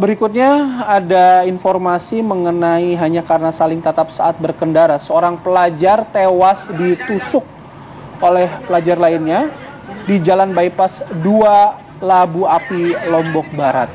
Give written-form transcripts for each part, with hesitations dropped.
Berikutnya ada informasi mengenai hanya karena saling tatap saat berkendara, seorang pelajar tewas ditusuk oleh pelajar lainnya di Jalan Bypass 2 Labu Api, Lombok Barat.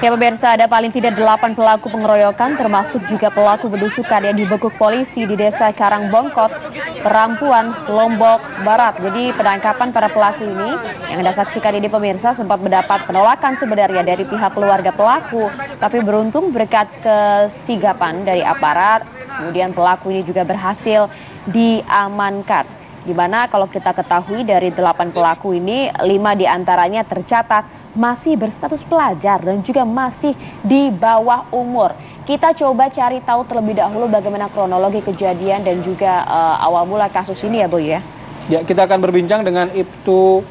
Ya pemirsa, ada paling tidak 8 pelaku pengeroyokan termasuk juga pelaku belusukan yang dibekuk polisi di Desa Karangbongkot, Perampuan, Lombok Barat. Jadi penangkapan para pelaku ini yang Anda saksikan ini pemirsa sempat mendapat penolakan sebenarnya dari pihak keluarga pelaku, tapi beruntung berkat kesigapan dari aparat, kemudian pelaku ini juga berhasil diamankan. Di mana kalau kita ketahui dari 8 pelaku ini, 5 diantaranya tercatat masih berstatus pelajar dan juga masih di bawah umur. Kita coba cari tahu terlebih dahulu bagaimana kronologi kejadian dan juga awal mula kasus ini ya Boy ya. Ya, kita akan berbincang dengan Ibtu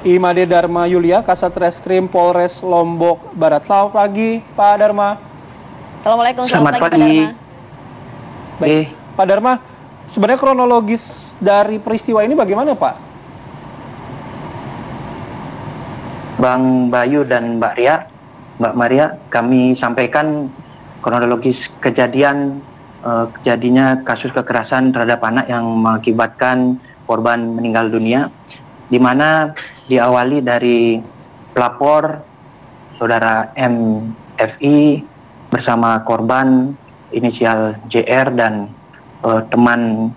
Imade Dharma Yulia, Kasat Reskrim Polres Lombok Barat. Selamat pagi Pak Dharma. Assalamualaikum, selamat pagi Pak Dharma. Baik, Pak Dharma, sebenarnya kronologis dari peristiwa ini bagaimana Pak? Bang Bayu dan Mbak Maria, kami sampaikan kronologis kejadian terjadinya kasus kekerasan terhadap anak yang mengakibatkan korban meninggal dunia, di mana diawali dari pelapor saudara MFI bersama korban inisial JR dan teman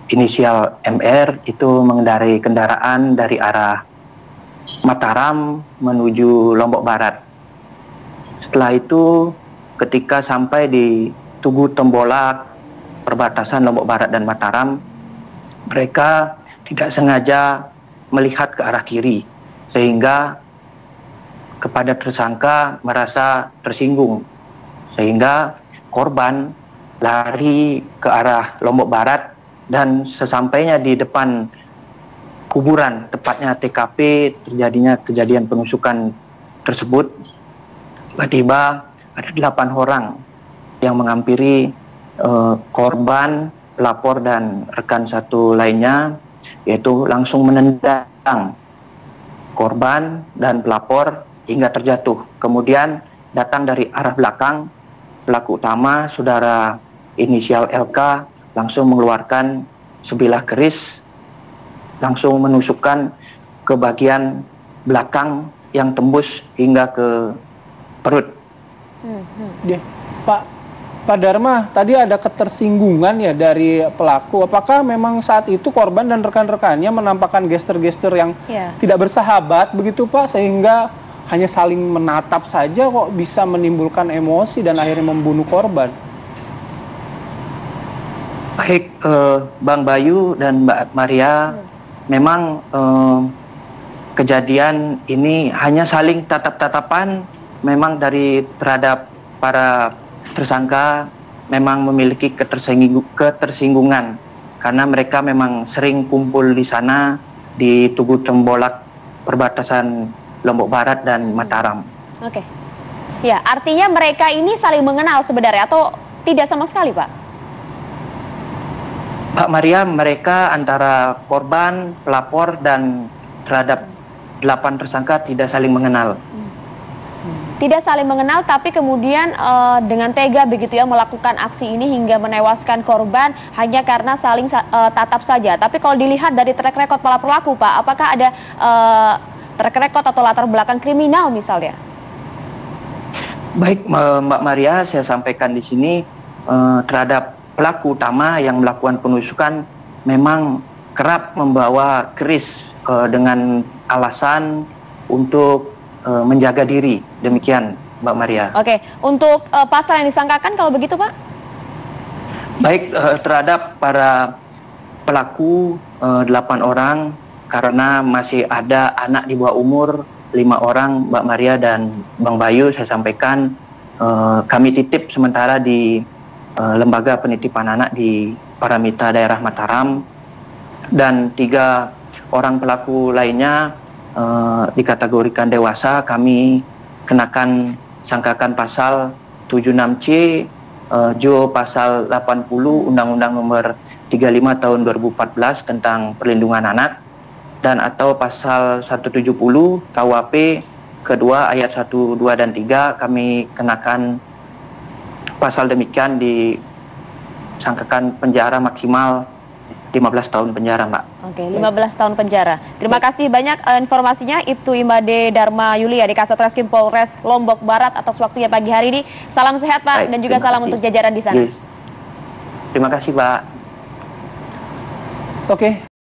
inisial MR itu mengendarai kendaraan dari arah Mataram menuju Lombok Barat. Setelah itu ketika sampai di Tugu Tembolak perbatasan Lombok Barat dan Mataram, mereka tidak sengaja melihat ke arah kiri sehingga kepada tersangka merasa tersinggung, sehingga korban lari ke arah Lombok Barat dan sesampainya di depan kuburan, tepatnya TKP terjadinya kejadian penusukan tersebut, tiba-tiba ada 8 orang yang menghampiri korban, pelapor dan rekan satu lainnya, yaitu langsung menendang korban dan pelapor hingga terjatuh. Kemudian datang dari arah belakang, pelaku utama saudara inisial LK langsung mengeluarkan sebilah keris, langsung menusukkan ke bagian belakang yang tembus hingga ke perut. Ya, Pak Dharma, tadi ada ketersinggungan ya dari pelaku. Apakah memang saat itu korban dan rekan-rekannya menampakkan gestur-gestur yang tidak bersahabat begitu Pak, sehingga hanya saling menatap saja kok bisa menimbulkan emosi dan akhirnya membunuh korban? Baik, Bang Bayu dan Mbak Maria, memang kejadian ini hanya saling tatap-tatapan. Memang dari terhadap para tersangka memang memiliki ketersinggungan karena mereka memang sering kumpul di sana di Tugu Tembolak perbatasan Lombok Barat dan Mataram. Oke. Ya, artinya mereka ini saling mengenal sebenarnya atau tidak sama sekali, Pak? Mbak Maria, mereka antara korban, pelapor, dan terhadap 8 tersangka tidak saling mengenal. Tidak saling mengenal, tapi kemudian dengan tega begitu ya melakukan aksi ini hingga menewaskan korban hanya karena saling tatap saja. Tapi kalau dilihat dari track record para pelaku, Pak, apakah ada track record atau latar belakang kriminal misalnya? Baik, Mbak Maria, saya sampaikan di sini terhadap pelaku utama yang melakukan penusukan memang kerap membawa keris dengan alasan untuk menjaga diri. Demikian, Mbak Maria. Oke, untuk pasal yang disangkakan kalau begitu, Pak? Baik, terhadap para pelaku 8 orang, karena masih ada anak di bawah umur 5 orang, Mbak Maria dan Bang Bayu, saya sampaikan kami titip sementara di Lembaga Penitipan Anak di Paramita daerah Mataram, dan 3 orang pelaku lainnya dikategorikan dewasa. Kami kenakan sangkakan pasal 76C Jo pasal 80 Undang-Undang Nomor 35 Tahun 2014 tentang Perlindungan Anak, dan atau pasal 170 KUHP kedua ayat 1, 2, dan 3 kami kenakan pasal demikian, disangkakan penjara maksimal 15 tahun penjara, Mbak. Oke, 15 tahun penjara. Terima kasih banyak informasinya Ibtu Imade Dharma Yulia di Kasat Reskrim Polres Lombok Barat atas waktunya pagi hari ini. Salam sehat Pak, dan juga salam untuk jajaran di sana. Yes. Terima kasih, Pak. Oke.